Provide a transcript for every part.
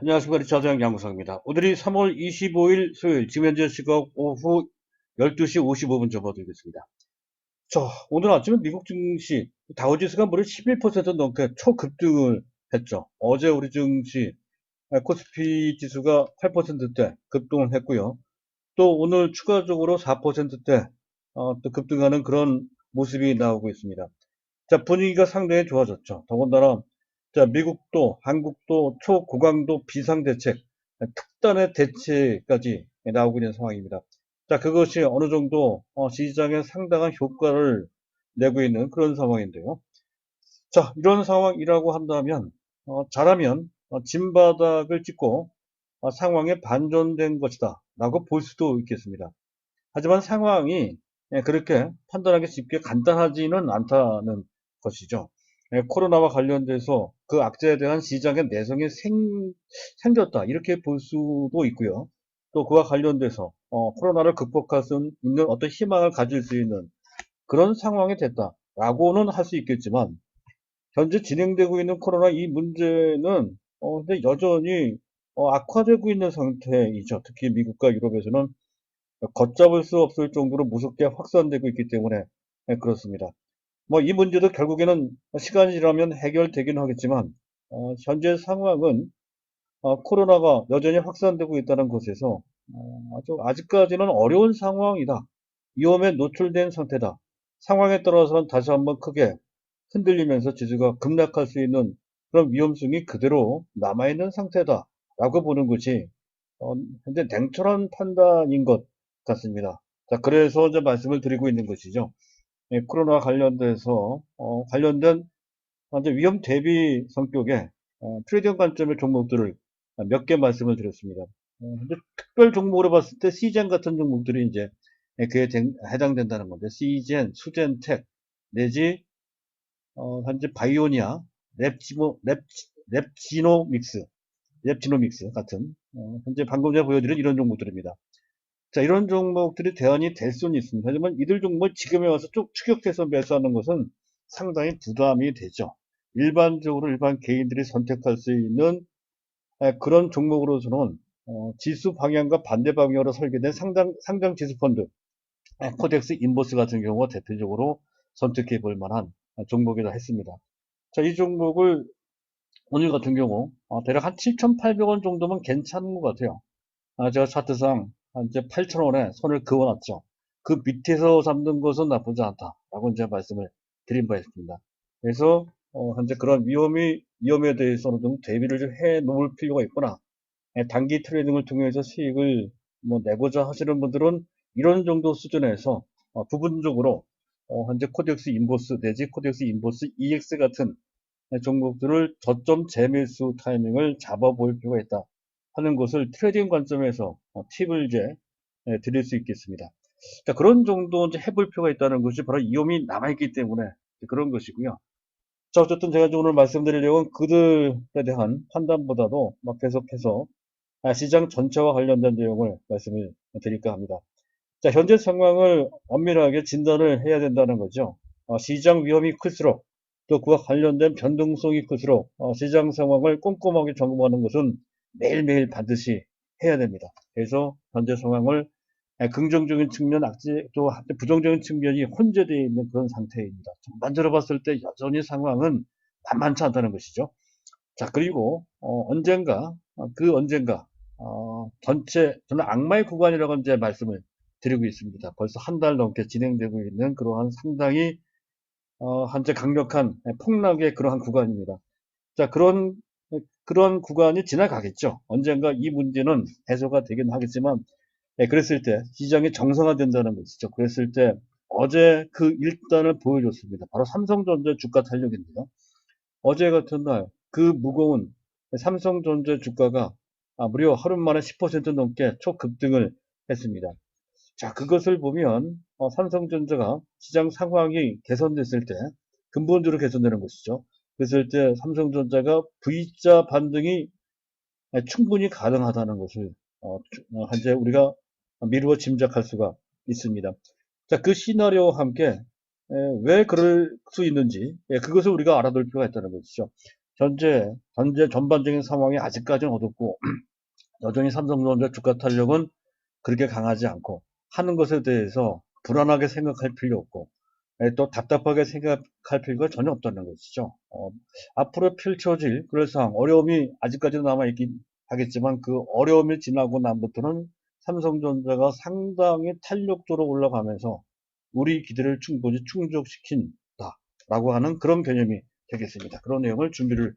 안녕하십니까. 리차드양 양구상입니다. 오늘이 3월 25일 수요일, 지금 현재 시각 오후 12시 55분 접어들겠습니다. 자, 오늘 아침에 미국 증시, 다우지수가 무려 11% 넘게 초급등을 했죠. 어제 우리 증시, 코스피 지수가 8%대 급등을 했고요. 또 오늘 추가적으로 4%대 또 급등하는 그런 모습이 나오고 있습니다. 자, 분위기가 상당히 좋아졌죠. 더군다나, 자, 미국도, 한국도 초고강도 비상대책, 특단의 대책까지 나오고 있는 상황입니다. 자, 그것이 어느 정도 시장에 상당한 효과를 내고 있는 그런 상황인데요. 자, 이런 상황이라고 한다면, 잘하면 진바닥을 찍고 상황에 반전된 것이다 라고 볼 수도 있겠습니다. 하지만 상황이 그렇게 판단하기 쉽게 간단하지는 않다는 것이죠. 코로나와 관련돼서 그 악재에 대한 시장의 내성이 생겼다 이렇게 볼 수도 있고요. 또 그와 관련돼서 코로나를 극복할 수 있는 어떤 희망을 가질 수 있는 그런 상황이 됐다라고는 할 수 있겠지만 현재 진행되고 있는 코로나 이 문제는 근데 여전히 악화되고 있는 상태이죠. 특히 미국과 유럽에서는 걷잡을 수 없을 정도로 무섭게 확산되고 있기 때문에 그렇습니다. 뭐 이 문제도 결국에는 시간이 지나면 해결되긴 하겠지만 현재 상황은 코로나가 여전히 확산되고 있다는 것에서 아직까지는 어려운 상황이다. 위험에 노출된 상태다. 상황에 따라서는 다시 한번 크게 흔들리면서 지수가 급락할 수 있는 그런 위험성이 그대로 남아있는 상태다. 라고 보는 것이 현재 냉철한 판단인 것 같습니다. 자, 그래서 이제 말씀을 드리고 있는 것이죠. 코로나 관련돼서 관련된 이제 위험 대비 성격의 트레이딩 관점의 종목들을 몇 개 말씀을 드렸습니다. 근데 특별 종목으로 봤을 때 시젠 같은 종목들이 이제 그에 해당된다는 건데 시젠, 수젠텍 내지 현재 바이오니아, 랩지노믹스, 랩지노믹스 같은 현재 방금 전에 보여드린 이런 종목들입니다. 자, 이런 종목들이 대안이 될 수는 있습니다. 하지만 이들 종목 지금에 와서 쭉 추격해서 매수하는 것은 상당히 부담이 되죠. 일반적으로 일반 개인들이 선택할 수 있는 그런 종목으로서는 지수 방향과 반대 방향으로 설계된 상장 지수 펀드, 코덱스 인보스 같은 경우가 대표적으로 선택해 볼 만한 종목이라 했습니다. 자, 이 종목을 오늘 같은 경우 대략 한 7,800원 정도면 괜찮은 것 같아요. 제가 차트상 이제 8,000원에 손을 그어놨죠. 그 밑에서 잡는 것은 나쁘지 않다라고 이제 말씀을 드린 바 있습니다. 그래서 현재 그런 위험에 대해서는 좀 대비를 좀 해 놓을 필요가 있구나. 단기 트레이딩을 통해서 수익을 뭐 내고자 하시는 분들은 이런 정도 수준에서 부분적으로 현재 코덱스 인보스 내지 코덱스 인보스 EX 같은 종목들을 저점 재매수 타이밍을 잡아볼 필요가 있다 하는 것을 트레이딩 관점에서 팁을 이제 드릴 수 있겠습니다. 자, 그런 정도 이제 해볼 필요가 있다는 것이 바로 위험이 남아있기 때문에 그런 것이고요. 자, 어쨌든 제가 오늘 말씀드리려고 그들에 대한 판단보다도 막 계속해서 시장 전체와 관련된 내용을 말씀을 드릴까 합니다. 자, 현재 상황을 엄밀하게 진단을 해야 된다는 거죠. 시장 위험이 클수록 또 그와 관련된 변동성이 클수록 시장 상황을 꼼꼼하게 점검하는 것은 매일매일 반드시 해야 됩니다. 그래서 현재 상황을 긍정적인 측면, 또 부정적인 측면이 혼재되어 있는 그런 상태입니다. 전반적으로 봤을 때 여전히 상황은 만만치 않다는 것이죠. 자, 그리고 언젠가 전체 저는 악마의 구간이라고 이제 말씀을 드리고 있습니다. 벌써 한 달 넘게 진행되고 있는 그러한 상당히 현재 강력한 폭락의 그러한 구간입니다. 자, 그런 구간이 지나가겠죠. 언젠가 이 문제는 해소가 되긴 하겠지만, 그랬을 때 시장이 정상화된다는 것이죠. 그랬을 때 어제 그 일단을 보여줬습니다. 바로 삼성전자 주가 탄력입니다. 어제 같은 날 그 무거운 삼성전자 주가가 무려 하루 만에 10% 넘게 초급등을 했습니다. 자, 그것을 보면 삼성전자가 시장 상황이 개선됐을 때 근본적으로 개선되는 것이죠. 그랬을 때 삼성전자가 V자 반등이 충분히 가능하다는 것을 현재 우리가 미루어 짐작할 수가 있습니다. 자, 그 시나리오와 함께 왜 그럴 수 있는지 그것을 우리가 알아둘 필요가 있다는 것이죠. 현재 전반적인 상황이 아직까지는 어둡고, 여전히 삼성전자 주가 탄력은 그렇게 강하지 않고, 하는 것에 대해서 불안하게 생각할 필요 없고, 또 답답하게 생각할 필요가 전혀 없다는 것이죠. 앞으로 펼쳐질 그런 상황, 어려움이 아직까지도 남아있긴 하겠지만 그 어려움이 지나고 난부터는 삼성전자가 상당히 탄력도로 올라가면서 우리 기대를 충분히 충족시킨다라고 하는 그런 개념이 되겠습니다. 그런 내용을 준비를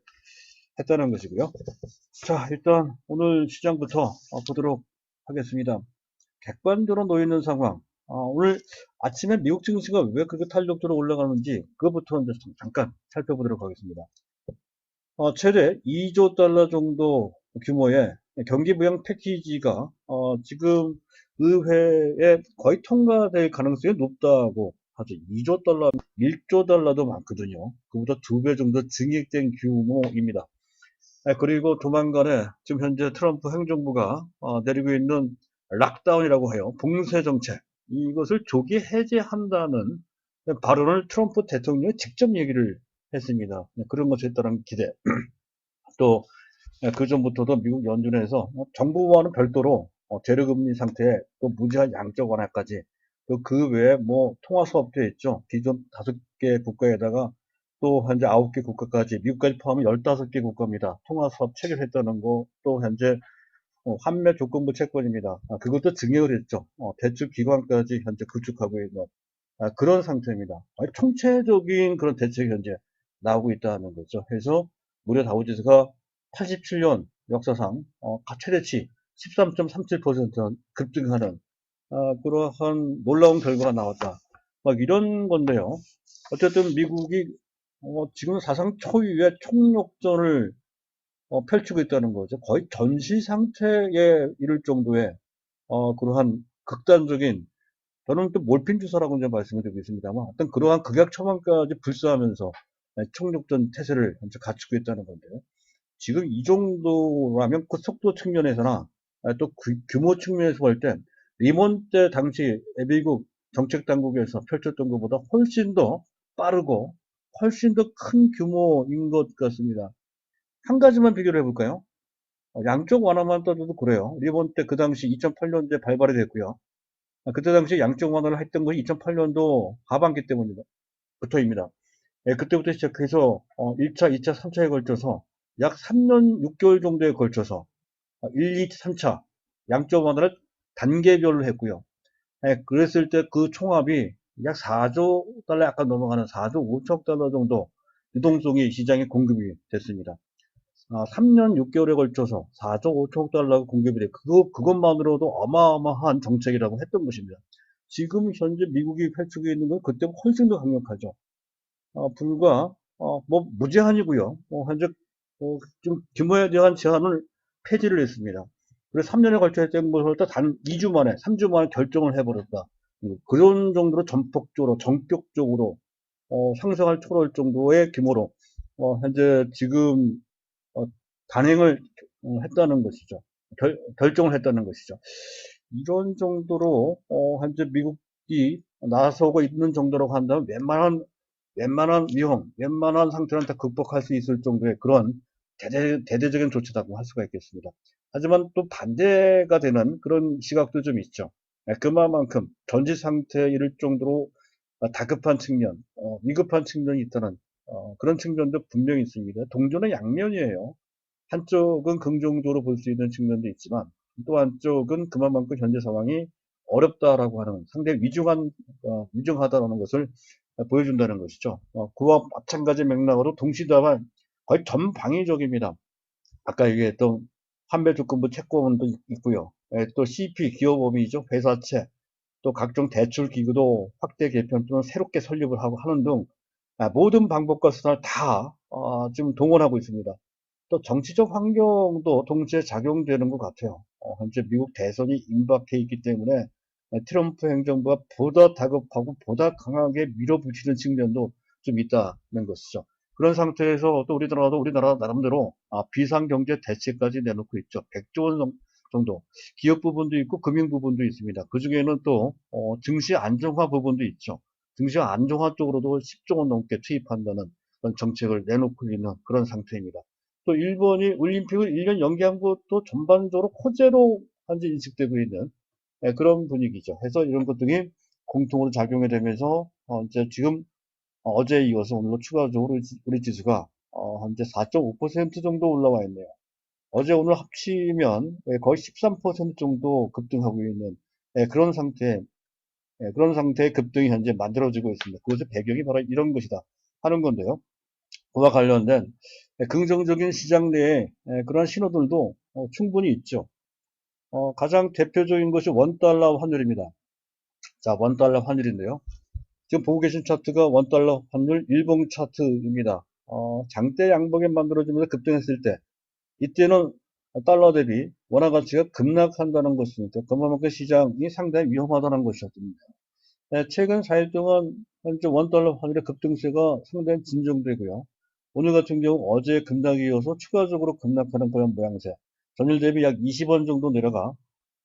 했다는 것이고요. 자, 일단 오늘 시장부터 보도록 하겠습니다. 객관적으로 놓여있는 상황. 오늘 아침에 미국 증시가 왜 그렇게 탄력적으로 올라가는지 그것부터 이제 잠깐 살펴보도록 하겠습니다. 최대 2조 달러 정도 규모의 경기부양 패키지가 지금 의회에 거의 통과될 가능성이 높다고 하죠. 2조 달러, 1조 달러도 많거든요. 그보다 2배 정도 증액된 규모입니다. 그리고 조만간에 지금 현재 트럼프 행정부가 내리고 있는 락다운이라고 해요. 봉쇄 정책. 이것을 조기 해제한다는 발언을 트럼프 대통령이 직접 얘기를 했습니다. 그런 것에 따른 기대. 또 그 전부터도 미국 연준에서 정부와는 별도로 재료금리 상태에 또 무제한 양적 완화까지 또 그 외에 뭐 통화 수업도 있죠. 기존 5개 국가에다가 또 현재 9개 국가까지 미국까지 포함해 15개 국가입니다. 통화 수업 체결했다는 거 또 현재 환매 조건부 채권입니다. 그것도 증액을 했죠. 대출 기관까지 현재 구축하고 있는 그런 상태입니다. 총체적인 그런 대책이 현재 나오고 있다는 거죠. 그래서 무려 다우지수가 87년 역사상 최대치 13.37% 급등하는 그러한 놀라운 결과가 나왔다. 막 이런 건데요. 어쨌든 미국이 지금 사상 초유의 총력전을 펼치고 있다는 거죠. 거의 전시 상태에 이를 정도의 그러한 극단적인, 저는 또 몰핀 주사라고 이제 말씀을 드리고 있습니다만 어떤 그러한 극약 처방까지 불사하면서 총력전 태세를 현재 갖추고 있다는 건데요. 지금 이 정도라면 그 속도 측면에서나 또 규모 측면에서 볼 때 리먼 때 당시 미국 정책 당국에서 펼쳤던 것보다 훨씬 더 빠르고 훨씬 더 큰 규모인 것 같습니다. 한 가지만 비교를 해볼까요? 양쪽 완화만 떠도 그래요. 리먼 때 그 당시 2008년도에 발발이 됐고요. 그때 당시 양적 완화를 했던 것이 2008년도 하반기 때부터입니다. 예, 그때부터 시작해서 1차, 2차, 3차에 걸쳐서 약 3년 6개월 정도에 걸쳐서 1, 2, 3차 양적 완화를 단계별로 했고요. 예, 그랬을 때 그 총합이 약 4조 달러 약간 넘어가는 4조 5천 달러 정도 유동성이 시장에 공급이 됐습니다. 3년 6개월에 걸쳐서 4조 5천 달러 공급이 돼. 그것만으로도 어마어마한 정책이라고 했던 것입니다. 지금 현재 미국이 펼치고 있는 건 그때보다 훨씬 더 강력하죠. 불과 뭐 무제한이고요. 현재 좀 규모에 대한 제한을 폐지를 했습니다. 그래서 3년에 걸쳐 했던 것을 단 2주 만에, 3주 만에 결정을 해버렸다. 그런 정도로 전폭적으로, 전격적으로 상상할 초월할 정도의 규모로 현재 지금 단행을 했다는 것이죠. 결정을 했다는 것이죠. 이런 정도로 현재 미국이 나서고 있는 정도라고 한다면 웬만한 위험, 웬만한 상태는 다 극복할 수 있을 정도의 그런 대대적인 조치라고 할 수가 있겠습니다. 하지만 또 반대가 되는 그런 시각도 좀 있죠. 그만큼 전지 상태에 이를 정도로 다급한 측면, 위급한 측면이 있다는 그런 측면도 분명히 있습니다. 동전의 양면이에요. 한쪽은 긍정적으로 볼 수 있는 측면도 있지만 또 한쪽은 그만큼 현재 상황이 어렵다라고 하는 상당히 위중하다라는 것을 보여준다는 것이죠. 그와 마찬가지 맥락으로 동시다만 거의 전방위적입니다. 아까 얘기했던 환매조건부 채권도 있고요. 또 CP 기업법이죠. 회사채, 또 각종 대출 기구도 확대 개편 또는 새롭게 설립을 하고 하는 등 모든 방법과 수단을 다 지금 동원하고 있습니다. 또 정치적 환경도 동시에 작용되는 것 같아요. 현재 미국 대선이 임박해 있기 때문에 트럼프 행정부가 보다 다급하고 보다 강하게 밀어붙이는 측면도 좀 있다는 것이죠. 그런 상태에서 또 우리나라도 우리나라 나름대로 비상경제 대책까지 내놓고 있죠. 100조 원 정도. 기업 부분도 있고 금융 부분도 있습니다. 그 중에는 또 증시 안정화 부분도 있죠. 증시 안정화 쪽으로도 10조 원 넘게 투입한다는 그런 정책을 내놓고 있는 그런 상태입니다. 또 일본이 올림픽을 1년 연기한 것도 전반적으로 호재로 현재 인식되고 있는 그런 분위기죠. 해서 이런 것들이 공통으로 작용이 되면서 이제 지금 어제에 이어서 오늘로 추가적으로 우리 지수가 현재 4.5% 정도 올라와 있네요. 어제 오늘 합치면 거의 13% 정도 급등하고 있는 그런 그런 상태의 급등이 현재 만들어지고 있습니다. 그것의 배경이 바로 이런 것이다 하는 건데요. 그와 관련된 긍정적인 시장 내에 그런 신호들도 충분히 있죠. 가장 대표적인 것이 원달러 환율입니다. 자, 원달러 환율인데요. 지금 보고 계신 차트가 원달러 환율 일봉 차트입니다. 장대 양봉에 만들어지면서 급등했을 때 이때는 달러 대비 원화 가치가 급락한다는 것이니까 그만큼 시장이 상당히 위험하다는 것이었습니다. 최근 4일 동안 현재 원달러 환율의 급등세가 상당히 진정되고요. 오늘 같은 경우 어제 급락이 이어서 추가적으로 급락하는 그런 모양새. 전일 대비 약 20원 정도 내려가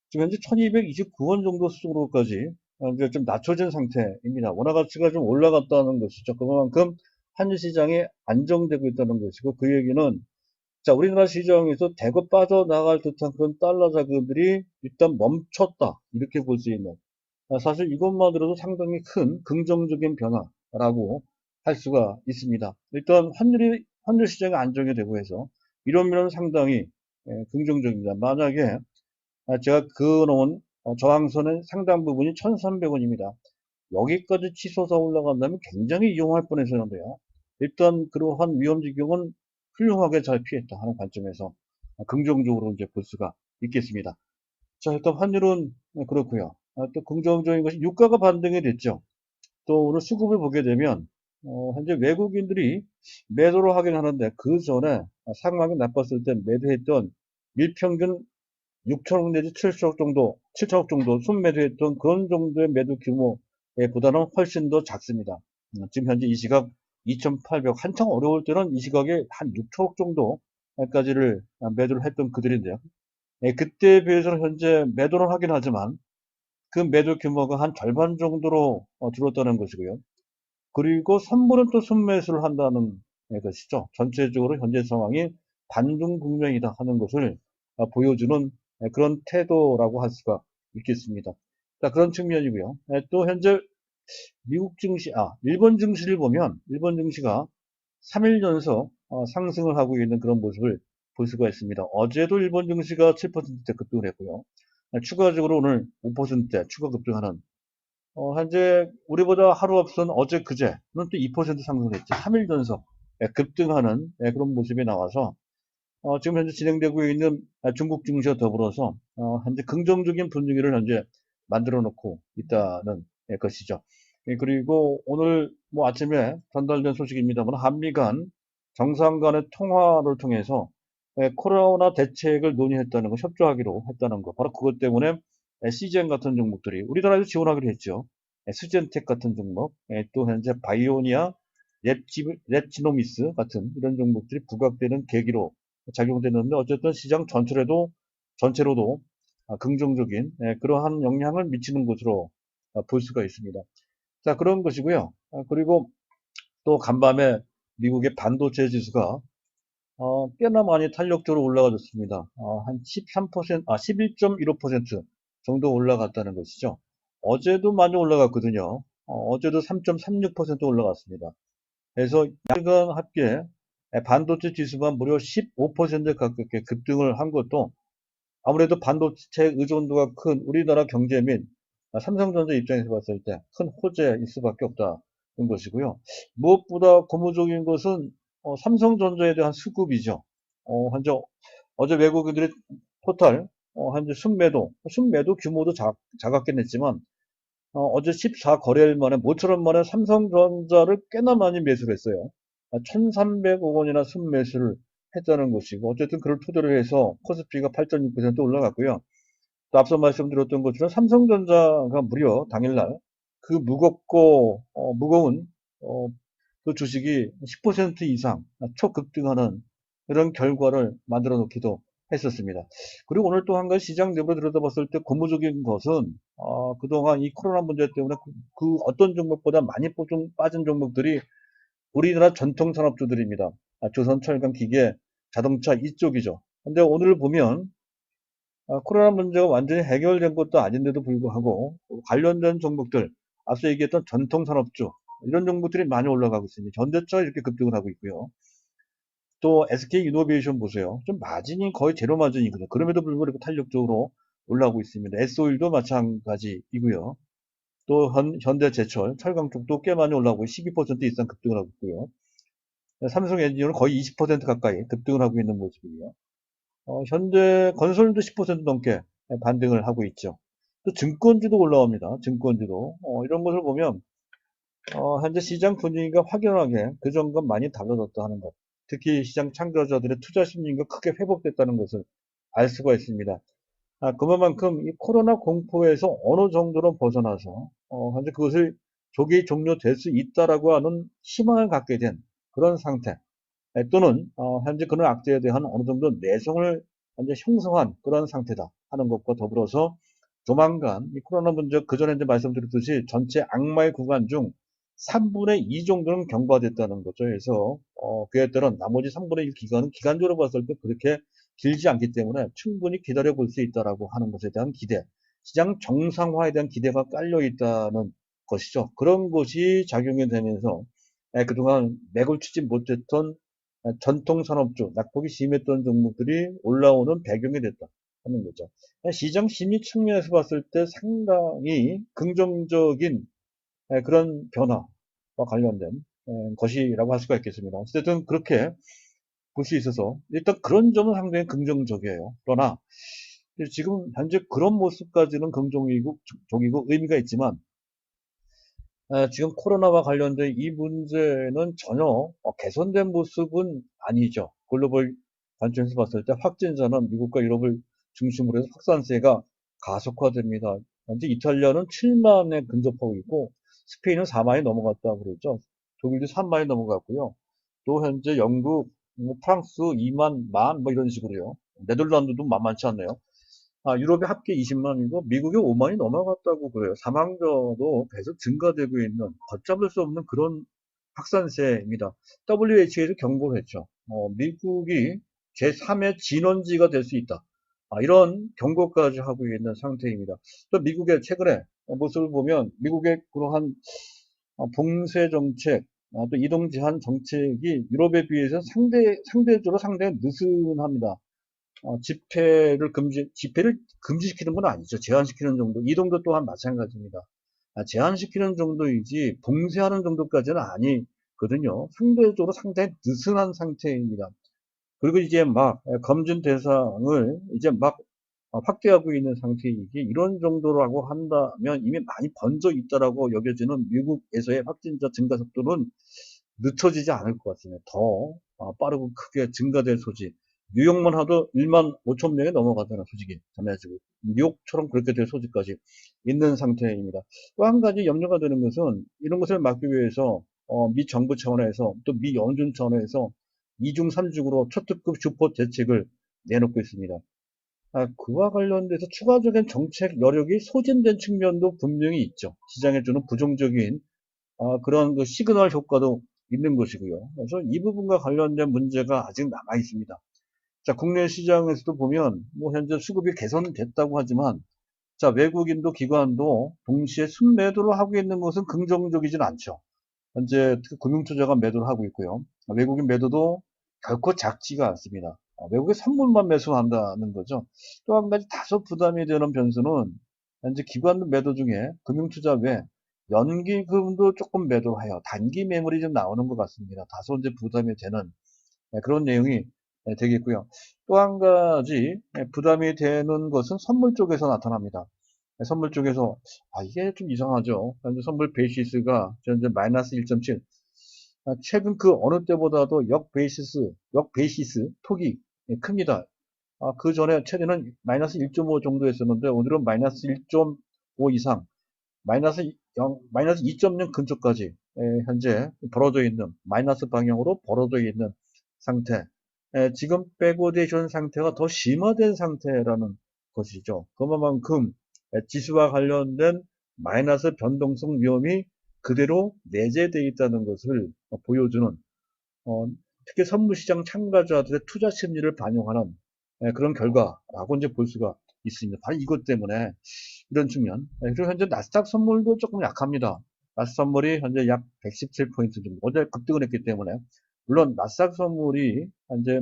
지금 현재 1229원 정도 수준으로까지 이제 좀 낮춰진 상태입니다. 원화 가치가 좀 올라갔다는 것이죠. 그만큼 환율 시장이 안정되고 있다는 것이고 그 얘기는 자, 우리나라 시장에서 대거 빠져나갈 듯한 그런 달러 자금들이 일단 멈췄다. 이렇게 볼 수 있는. 사실 이것만으로도 상당히 큰 긍정적인 변화라고 할 수가 있습니다. 일단 환율 시장이 안정이 되고 해서 이런 면은 상당히 긍정적입니다. 만약에 제가 그어놓은 저항선의 상당 부분이 1,300원입니다. 여기까지 치솟아 올라간다면 굉장히 이용할 뻔했었는데요. 일단 그러한 위험 지경은 훌륭하게 잘 피했다 하는 관점에서 긍정적으로 이제 볼 수가 있겠습니다. 자, 일단 환율은 그렇고요. 또 긍정적인 것이 유가가 반등이 됐죠. 또 오늘 수급을 보게 되면 현재 외국인들이 매도를 하긴 하는데 그 전에 상황이 나빴을 때 매도했던 밀평균 6천억 내지 7천억 정도, 7천억 정도 순매도했던 그런 정도의 매도 규모보다는 훨씬 더 작습니다. 지금 현재 이 시각 2,800, 한창 어려울 때는 이 시각에 한 6천억 정도까지를 매도를 했던 그들인데요. 그때에 비해서는 현재 매도를 하긴 하지만 그 매도 규모가 한 절반 정도로 줄었다는 것이고요. 그리고 선물은 또 순매수를 한다는 것이죠. 전체적으로 현재 상황이 반등 국면이다 하는 것을 보여주는 그런 태도라고 할 수가 있겠습니다. 자, 그런 측면이고요. 또 현재 미국 증시, 일본 증시를 보면 일본 증시가 3일 연속 상승을 하고 있는 그런 모습을 볼 수가 있습니다. 어제도 일본 증시가 7%대 급등을 했고요. 추가적으로 오늘 5%대 추가 급등하는 현재 우리보다 하루 앞선 어제 그제는 또 2% 상승했죠. 3일 연속 급등하는 그런 모습이 나와서 지금 현재 진행되고 있는 중국 증시와 더불어서 현재 긍정적인 분위기를 현재 만들어 놓고 있다는 것이죠. 그리고 오늘 뭐 아침에 전달된 소식입니다만 한미 간 정상 간의 통화를 통해서 코로나 대책을 논의했다는 거, 협조하기로 했다는 거. 바로 그것 때문에 CGN 같은 종목들이 우리나라에서 지원하기로 했죠. 수젠텍 같은 종목, 또 현재 바이오니아, 랩지노미스 같은 이런 종목들이 부각되는 계기로 작용되는데 어쨌든 시장 전체로도 긍정적인 그러한 영향을 미치는 것으로 볼 수가 있습니다. 자, 그런 것이고요. 그리고 또 간밤에 미국의 반도체 지수가 꽤나 많이 탄력적으로 올라가졌습니다. 한 13%, 11.15% 정도 올라갔다는 것이죠. 어제도 많이 올라갔거든요. 어제도 3.36% 올라갔습니다. 그래서 양간 합계 반도체 지수가 무려 15% 가깝게 급등을 한 것도 아무래도 반도체 의존도가 큰 우리나라 경제 및 삼성전자 입장에서 봤을 때 큰 호재일 수밖에 없다는 것이고요. 무엇보다 고무적인 것은 삼성전자에 대한 수급이죠. 현재 어제 외국인들의 토탈 현재 순매도 규모도 작았긴 했지만 어제 14거래일 만에 모처럼 만에 삼성전자를 꽤나 많이 매수를 했어요. 1,300억 원이나 순매수를 했다는 것이고 어쨌든 그걸 토대로 해서 코스피가 8.6% 올라갔고요. 또 앞서 말씀드렸던 것처럼 삼성전자가 무려 당일날 그 무거운 그 주식이 10% 이상 초급등하는 그런 결과를 만들어 놓기도 했었습니다. 그리고 오늘 또 한 가지 시장 내부로 들여다봤을 때 고무적인 것은 그동안 이 코로나 문제 때문에 그 어떤 종목보다 많이 빠진 종목들이 우리나라 전통 산업주들입니다. 조선, 철강, 기계, 자동차 이쪽이죠. 근데 오늘 보면 코로나 문제가 완전히 해결된 것도 아닌데도 불구하고 관련된 종목들, 앞서 얘기했던 전통 산업주 이런 종목들이 많이 올라가고 있습니다. 현대차 이렇게 급등을 하고 있고요. 또 SK 이노베이션 보세요. 좀 마진이 거의 제로 마진이거든요. 그럼에도 불구하고 이렇게 탄력적으로 올라오고 있습니다. S-오일도 마찬가지이고요. 또 현대제철, 철강 쪽도 꽤 많이 올라오고 12% 이상 급등을 하고 있고요. 삼성 엔지니어는 거의 20% 가까이 급등을 하고 있는 모습이에요. 현대 건설도 10% 넘게 반등을 하고 있죠. 또 증권주도 올라옵니다. 증권주도. 이런 것을 보면 현재 시장 분위기가 확연하게 그전과 많이 달라졌다 하는 것. 특히 시장 참가자들의 투자 심리가 크게 회복됐다는 것을 알 수가 있습니다. 그만큼 이 코로나 공포에서 어느 정도로 벗어나서 현재 그것을 조기 종료될 수 있다라고 하는 희망을 갖게 된 그런 상태. 또는 현재 그런 악재에 대한 어느 정도 내성을 현재 형성한 그런 상태다 하는 것과 더불어서 조만간 이 코로나 문제 그전에 이제 말씀드렸듯이 전체 악마의 구간 중 3분의 2 정도는 경과됐다는 거죠. 그래서 그에 따른 나머지 3분의 1 기간은 기간적으로 봤을 때 그렇게 길지 않기 때문에 충분히 기다려 볼 수 있다라고 하는 것에 대한 기대, 시장 정상화에 대한 기대가 깔려 있다는 것이죠. 그런 것이 작용이 되면서 그동안 맥을 추지 못했던 전통 산업주, 낙폭이 심했던 종목들이 올라오는 배경이 됐다 하는 거죠. 시장 심리 측면에서 봤을 때 상당히 긍정적인 그런 변화와 관련된 것이라고 할 수가 있겠습니다. 어쨌든 그렇게 볼 수 있어서 일단 그런 점은 상당히 긍정적이에요. 그러나 지금 현재 그런 모습까지는 긍정이고 의미가 있지만 지금 코로나와 관련된 이 문제는 전혀 개선된 모습은 아니죠. 글로벌 관점에서 봤을 때 확진자는 미국과 유럽을 중심으로 해서 확산세가 가속화됩니다. 현재 이탈리아는 7만에 근접하고 있고 스페인은 4만이 넘어갔다고 그러죠. 독일도 3만이 넘어갔고요. 또 현재 영국, 프랑스 2만, 뭐 이런 식으로요. 네덜란드도 만만치 않네요. 유럽이 합계 20만이고 미국이 5만이 넘어갔다고 그래요. 사망자도 계속 증가되고 있는 걷잡을 수 없는 그런 확산세입니다. WHO에서 경고를 했죠. 미국이 제3의 진원지가 될 수 있다. 이런 경고까지 하고 있는 상태입니다. 또 미국의 최근에 모습을 보면 미국의 그러한 봉쇄 정책, 또 이동 제한 정책이 유럽에 비해서 상대적으로 상당히 느슨합니다. 집회를 금지시키는 건 아니죠. 제한시키는 정도. 이동도 또한 마찬가지입니다. 제한시키는 정도이지 봉쇄하는 정도까지는 아니거든요. 상대적으로 상당히 느슨한 상태입니다. 그리고 이제 막 검진 대상을 이제 막 확대하고 있는 상태이기 이런 정도라고 한다면 이미 많이 번져 있다라고 여겨지는 미국에서의 확진자 증가 속도는 늦춰지지 않을 것 같습니다. 더 빠르고 크게 증가될 소지. 뉴욕만 하도 1만 5천 명이 넘어가다는 소식이 전해지고 뉴욕처럼 그렇게 될 소지까지 있는 상태입니다. 또 한 가지 염려가 되는 것은 이런 것을 막기 위해서 미 정부 차원에서 또 미 연준 차원에서 2중 3중으로 초특급 슈퍼 대책을 내놓고 있습니다. 그와 관련돼서 추가적인 정책 여력이 소진된 측면도 분명히 있죠. 시장에 주는 부정적인 그런 그 시그널 효과도 있는 것이고요. 그래서 이 부분과 관련된 문제가 아직 남아 있습니다. 자, 국내 시장에서도 보면 뭐 현재 수급이 개선됐다고 하지만 자, 외국인도 기관도 동시에 순매도를 하고 있는 것은 긍정적이진 않죠. 현재 특히 금융투자가 매도를 하고 있고요. 외국인 매도도 결코 작지가 않습니다. 외국의 선물만 매수한다는 거죠. 또 한 가지 다소 부담이 되는 변수는 현재 기관 매도 중에 금융투자 외 연기금도 조금 매도하여 단기 매물이 좀 나오는 것 같습니다. 다소 이제 부담이 되는 그런 내용이 되겠고요. 또 한 가지 부담이 되는 것은 선물 쪽에서 나타납니다. 선물 쪽에서 이게 좀 이상하죠. 현재 선물 베이시스가 현재 마이너스 1.7. 최근 그 어느 때보다도 역 베이시스 톡이 큽니다. 그 전에 최대는 마이너스 1.5 정도 했었는데 오늘은 마이너스 1.5 이상, 마이너스 2.0 근처까지 현재 벌어져 있는 마이너스 방향으로 벌어져 있는 상태. 지금 백오데이션 상태가 더 심화된 상태라는 것이죠. 그만큼 지수와 관련된 마이너스 변동성 위험이 그대로 내재되어 있다는 것을 보여주는 특히 선물시장 참가자들의 투자 심리를 반영하는 그런 결과라고 이제 볼 수가 있습니다. 바로 이것 때문에 이런 측면. 그리고 현재 나스닥 선물도 조금 약합니다. 나스닥 선물이 현재 약 117포인트 정도. 어제 급등을 했기 때문에 물론 나스닥 선물이 현재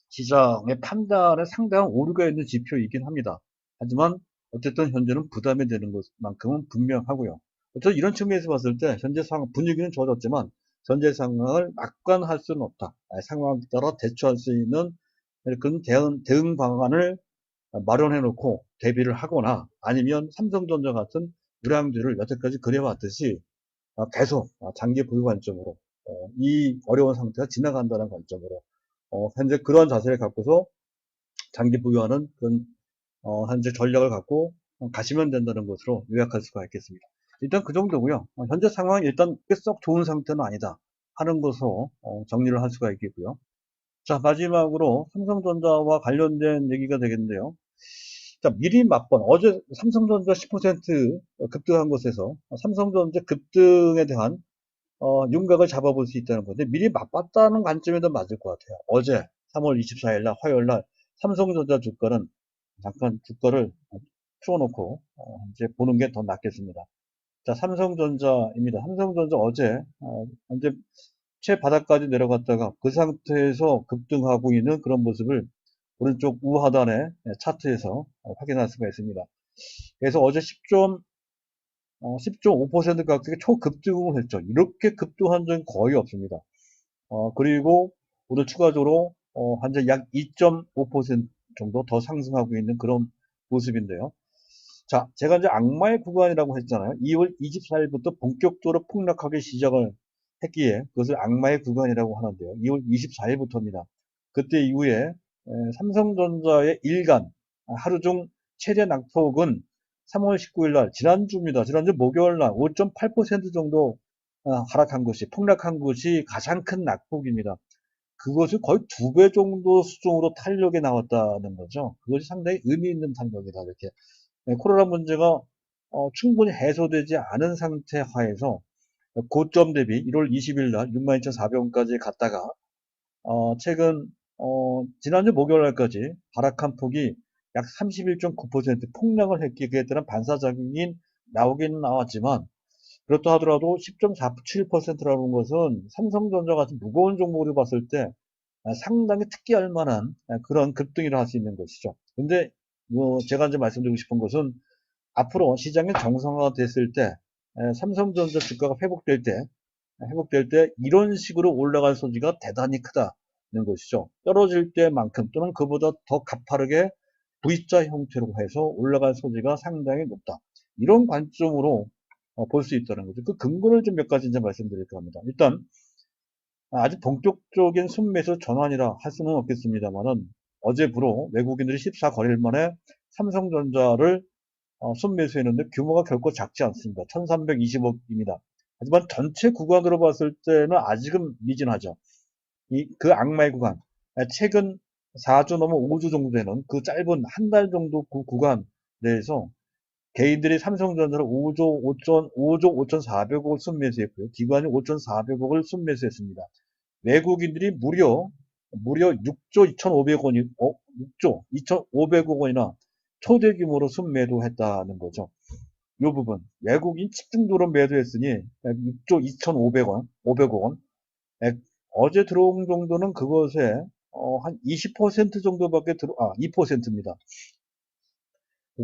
시장의 판단에 상당한 오류가 있는 지표이긴 합니다. 하지만 어쨌든 현재는 부담이 되는 것만큼은 분명하고요. 어쨌든 이런 측면에서 봤을 때 현재 상황 분위기는 좋아졌지만 현재 상황을 낙관할 수는 없다. 상황에 따라 대처할 수 있는 그런 대응 방안을 마련해 놓고 대비를 하거나 아니면 삼성전자 같은 우량주를 여태까지 그래왔듯이 계속 장기 보유 관점으로 이 어려운 상태가 지나간다는 관점으로 현재 그런 자세를 갖고서 장기 보유하는 그런 현재 전략을 갖고 가시면 된다는 것으로 요약할 수가 있겠습니다. 일단 그 정도고요. 현재 상황이 일단 썩 좋은 상태는 아니다 하는 것으로 정리를 할 수가 있겠고요. 자, 마지막으로 삼성전자와 관련된 얘기가 되겠는데요. 자, 미리 맛본 어제 삼성전자 10% 급등한 곳에서 삼성전자 급등에 대한 윤곽을 잡아볼 수 있다는 건데 미리 맛봤다는 관점에도 맞을 것 같아요. 어제 3월 24일 날 화요일 날 삼성전자 주가는 잠깐 주가를 풀어놓고 이제 보는 게 더 낫겠습니다. 자, 삼성전자입니다. 삼성전자 어제 이제 최바닥까지 내려갔다가 그 상태에서 급등하고 있는 그런 모습을 오른쪽 우하단의 차트에서 확인할 수가 있습니다. 그래서 어제 10.5% 가격의 초급등을 했죠. 이렇게 급등한 적은 거의 없습니다. 그리고 오늘 추가적으로 현재 약 2.5% 정도 더 상승하고 있는 그런 모습인데요. 자, 제가 이제 악마의 구간이라고 했잖아요. 2월 24일부터 본격적으로 폭락하기 시작을 했기에 그것을 악마의 구간이라고 하는데요. 2월 24일부터입니다. 그때 이후에 삼성전자의 일간 하루종 최대 낙폭은 3월 19일 날 지난주입니다. 지난주 목요일 날 5.8% 정도 하락한 것이 폭락한 것이 가장 큰 낙폭입니다. 그것이 거의 2배 정도 수준으로 탄력이 나왔다는 거죠. 그것이 상당히 의미 있는 탄력이다 이렇게. 코로나 문제가 충분히 해소되지 않은 상태 하에서 고점 대비 1월 20일 날 62,400원까지 갔다가 최근 지난주 목요일 날까지 하락한 폭이 약 31.9% 폭락을 했기에 그에 따른 반사작용이 나오긴 나왔지만 그렇다 하더라도 10.47%라는 것은 삼성전자 같은 무거운 종목을 봤을 때 상당히 특기할 만한 그런 급등이라 할 수 있는 것이죠. 근데 제가 이제 말씀드리고 싶은 것은 앞으로 시장이 정상화가 됐을 때 삼성전자 주가가 회복될 때 이런 식으로 올라갈 소지가 대단히 크다는 것이죠. 떨어질 때만큼 또는 그보다 더 가파르게 V자 형태로 해서 올라갈 소지가 상당히 높다. 이런 관점으로 볼 수 있다는 거죠. 그 근거를 좀 몇 가지 이제 말씀드릴까 합니다. 일단 아직 본격적인 순매수 전환이라 할 수는 없겠습니다만은 어제부로 외국인들이 14거래일 만에 삼성전자를 순매수했는데 규모가 결코 작지 않습니다. 1320억입니다. 하지만 전체 구간으로 봤을 때는 아직은 미진하죠. 그 악마의 구간, 최근 4주 넘어 5주 정도 되는 그 짧은 한 달 정도 그 구간 내에서 개인들이 삼성전자를 5조 5,400억을 순매수했고요. 기관이 5,400억을 순매수했습니다. 외국인들이 무려 6조 2,500억 원이, 6조 2,500억 원이나 초대 규모로 순매도했다는 거죠. 이 부분. 외국인 집중적으로 매도했으니 6조 2,500원, 500억 원. 어제 들어온 정도는 그것에 한 20% 정도밖에 2%입니다.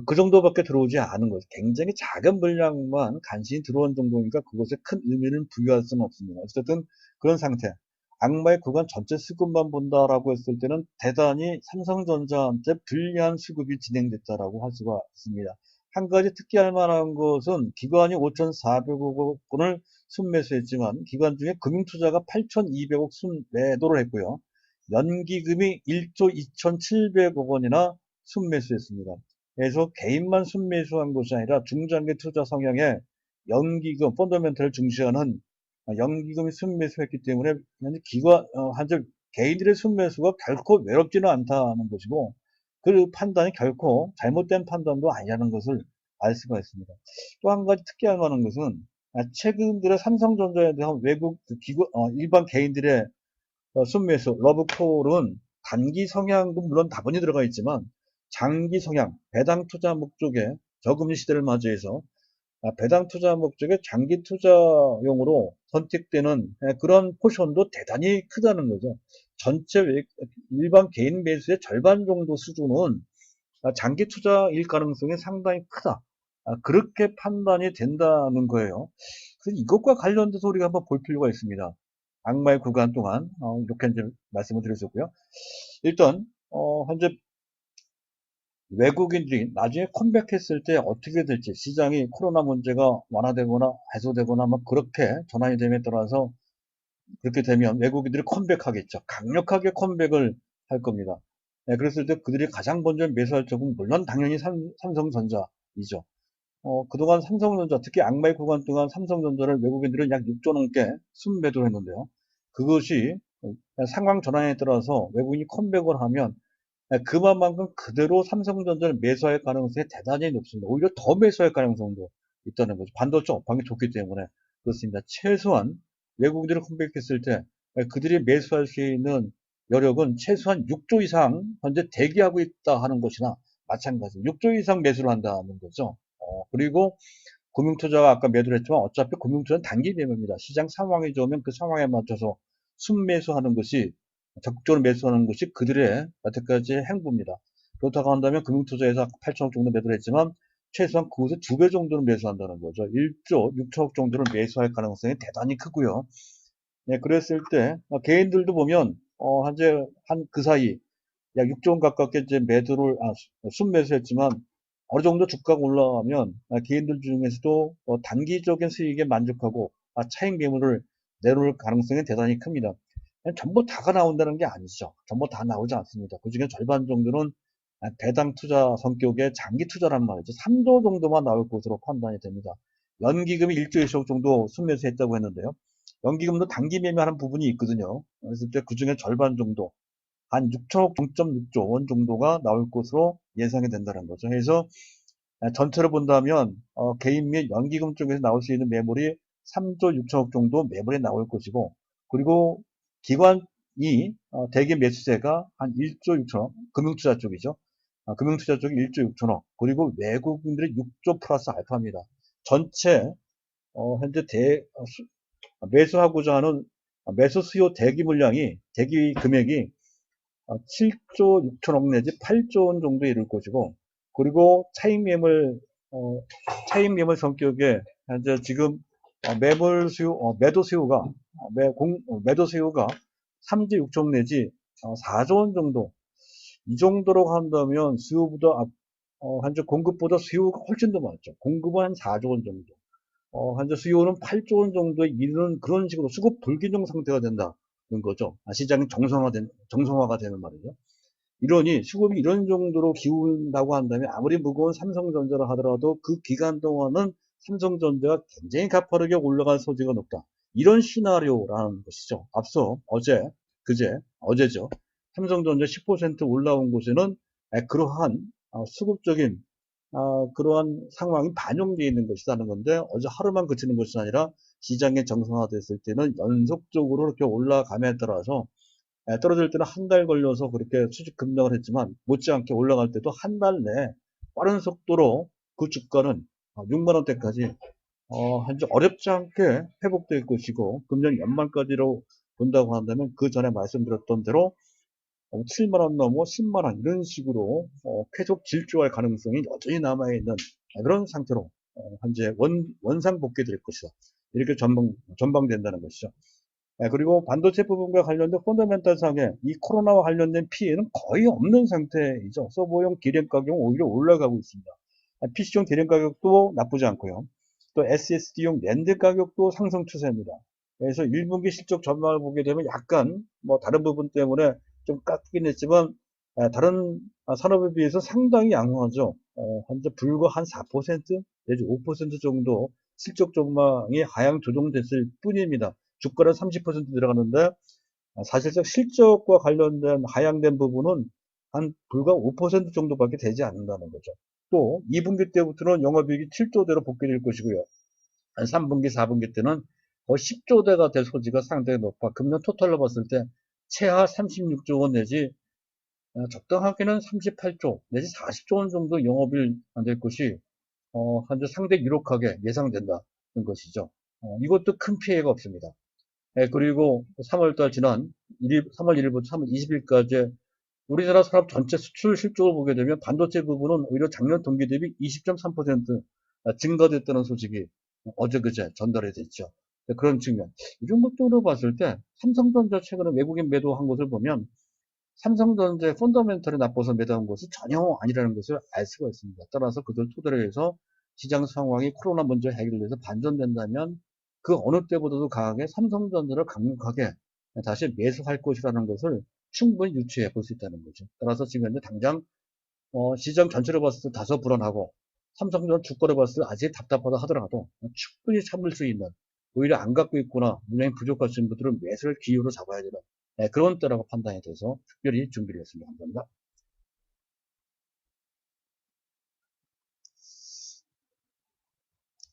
그 정도밖에 들어오지 않은 거죠. 굉장히 작은 물량만 간신히 들어온 정도니까 그것에 큰 의미는 부여할 수는 없습니다. 어쨌든 그런 상태. 악마의 구간 전체 수급만 본다라고 했을 때는 대단히 삼성전자한테 불리한 수급이 진행됐다라고 할 수가 있습니다. 한 가지 특기할 만한 것은 기관이 5,400억 원을 순매수했지만 기관 중에 금융투자가 8,200억 순매도를 했고요. 연기금이 1조 2,700억 원이나 순매수했습니다. 그래서 개인만 순매수한 것이 아니라 중장기 투자 성향의 연기금, 펀더멘털을 중시하는 연기금이 순매수했기 때문에 한즉 개인들의 순매수가 결코 외롭지는 않다는 것이고 그 판단이 결코 잘못된 판단도 아니라는 것을 알 수가 있습니다. 또 한 가지 특이할 만한 것은 최근 들어 삼성전자에 대한 외국 일반 개인들의 순매수, 러브콜은 단기 성향도 물론 다분히 들어가 있지만 장기 성향, 배당 투자 목적의 저금리 시대를 맞이해서 배당 투자 목적의 장기 투자용으로 선택되는 그런 포션도 대단히 크다는 거죠. 전체 일반 개인 매수의 절반 정도 수준은 장기 투자일 가능성이 상당히 크다. 그렇게 판단이 된다는 거예요. 그래서 이것과 관련돼서 우리가 한번 볼 필요가 있습니다. 악마의 구간 동안 이렇게 이제 말씀을 드렸었고요. 일단 현재 외국인들이 나중에 컴백했을 때 어떻게 될지, 시장이 코로나 문제가 완화되거나 해소되거나 막 그렇게 전환이 됨에 따라서, 그렇게 되면 외국인들이 컴백하겠죠. 강력하게 컴백을 할 겁니다. 네, 그랬을 때 그들이 가장 먼저 매수할 쪽은 물론 당연히 삼성전자이죠. 그동안 삼성전자, 특히 악마의 구간 동안 삼성전자를 외국인들은 약 6조 넘게 순매도를 했는데요. 그것이 상황 전환에 따라서 외국인이 컴백을 하면 그만큼 그대로 삼성전자를 매수할 가능성이 대단히 높습니다. 오히려 더 매수할 가능성도 있다는 거죠. 반도체 업황이 좋기 때문에 그렇습니다. 최소한 외국인들이 컴백했을 때 그들이 매수할 수 있는 여력은 최소한 6조 이상 현재 대기하고 있다 하는 것이나 마찬가지. 6조 이상 매수를 한다는 거죠. 그리고 금융투자가 아까 매도를 했지만 어차피 금융투자는 단기 매매입니다. 시장 상황이 좋으면 그 상황에 맞춰서 순매수하는 것이, 적극적으로 매수하는 것이 그들의 여태까지의 행보입니다. 그렇다고 한다면 금융투자에서 8천억 정도 매도를 했지만 최소한 그것의 2배 정도는 매수한다는 거죠. 1조 6천억 정도를 매수할 가능성이 대단히 크고요. 네, 그랬을 때 개인들도 보면 현재 한 그 사이 약 6조 원 가깝게 이제 순매수했지만 어느 정도 주가가 올라가면 개인들 중에서도 단기적인 수익에 만족하고 차익 매물을 내놓을 가능성이 대단히 큽니다. 전부 다가 나온다는 게 아니죠. 전부 다 나오지 않습니다. 그 중에 절반 정도는 배당 투자 성격의 장기 투자란 말이죠. 3조 정도만 나올 것으로 판단이 됩니다. 연기금이 1조 1억 정도 순매수했다고 했는데요. 연기금도 단기 매매하는 부분이 있거든요. 그랬을 때 그 중에 절반 정도, 한 6천억, 0.6조 원 정도가 나올 것으로 예상이 된다는 거죠. 그래서 전체로 본다면 개인 및 연기금 쪽에서 나올 수 있는 매물이 3조 6천억 정도 매물이 나올 것이고, 그리고 기관이 대기 매수세가 한 1조 6천억, 금융투자 쪽이죠. 금융투자 쪽이 1조 6천억, 그리고 외국인들이 6조 플러스 알파입니다. 전체 현재 매수하고자 하는 매수 수요 대기 물량이, 대기 금액이 7조 6천억 내지 8조 원 정도 이룰 것이고, 그리고 차익 매물 성격의 현재 지금 매도 수요가 매도 수요가 3조 6천 내지 4조 원 정도, 이 정도로 한다면 현재 공급보다 수요가 훨씬 더 많죠. 공급은 한 4조 원 정도, 현재 수요는 8조 원 정도에 이르는 그런 식으로 수급 불균형 상태가 된다는 거죠. 시장이 정성화가 되는 말이죠. 이러니 수급이 이런 정도로 기울다고 한다면 아무리 무거운 삼성전자라 하더라도 그 기간 동안은 삼성전자가 굉장히 가파르게 올라갈 소지가 높다. 이런 시나리오라는 것이죠. 앞서 어제죠. 삼성전자 10% 올라온 곳에는 그러한 수급적인 그러한 상황이 반영되어 있는 것이라는 건데, 어제 하루만 그치는 것이 아니라 시장이 정상화됐을 때는 연속적으로 이렇게 올라감에 따라서 떨어질 때는 한 달 걸려서 그렇게 수직 급락을 했지만 못지않게 올라갈 때도 한 달 내에 빠른 속도로 그 주가는 6만 원대까지 현재 어렵지 않게 회복될 것이고, 금년 연말까지로 본다고 한다면 그 전에 말씀드렸던 대로 7만 원 넘어 10만 원 이런 식으로 계속 질주할 가능성이 여전히 남아있는 그런 상태로 현재 원상 복귀될 것이다. 이렇게 전방된다는 것이죠. 그리고 반도체 부분과 관련된 펀더멘탈 상의 이 코로나와 관련된 피해는 거의 없는 상태이죠. 서버용 디램 가격은 오히려 올라가고 있습니다. PC용 디램 가격도 나쁘지 않고요. 또 SSD용 낸드 가격도 상승 추세입니다. 그래서 1분기 실적 전망을 보게 되면 약간 다른 부분 때문에 좀 깎이긴 했지만 다른 산업에 비해서 상당히 양호하죠. 현재 불과 한 4% 내지 5% 정도 실적 전망이 하향 조정됐을 뿐입니다. 주가는 30% 들어가는데 사실상 실적과 관련된 하향된 부분은 한 불과 5% 정도밖에 되지 않는다는 거죠. 또 2분기 때부터는 영업이익이 7조대로 복귀될 것이고요. 3분기, 4분기 때는 거의 10조대가 될 소지가 상당히 높아. 금년 토탈로 봤을 때 최하 36조 원 내지 적당하게는 38조 내지 40조 원 정도 영업일 안 될 것이 현재 상당히 유력하게 예상된다는 것이죠. 이것도 큰 피해가 없습니다. 그리고 3월달 지난 3월 1일부터 3월 20일까지 우리나라 산업 전체 수출 실적을 보게 되면 반도체 부분은 오히려 작년 동기 대비 20.3% 증가됐다는 소식이 어제 전달이 됐죠. 그런 측면. 이런 것들로 봤을 때 삼성전자 최근에 외국인 매도한 것을 보면 삼성전자의 펀더멘털이 나빠서 매도한 것이 전혀 아니라는 것을 알 수가 있습니다. 따라서 그들 토대로 해서 시장 상황이 코로나 문제 해결돼서 반전된다면 그 어느 때보다도 강하게 삼성전자를 강력하게 다시 매수할 것이라는 것을 충분히 유추해 볼 수 있다는 거죠. 따라서 지금 현재 당장 시장 전체로 봤을 때 다소 불안하고 삼성전자 주가를 봤을 때 아직 답답하다 하더라도 충분히 참을 수 있는, 오히려 안 갖고 있거나 물량이 부족하신 분들은 매수를 기회로 잡아야 되는 그런 때라고 판단이 돼서 특별히 준비를 했습니다. 감사합니다.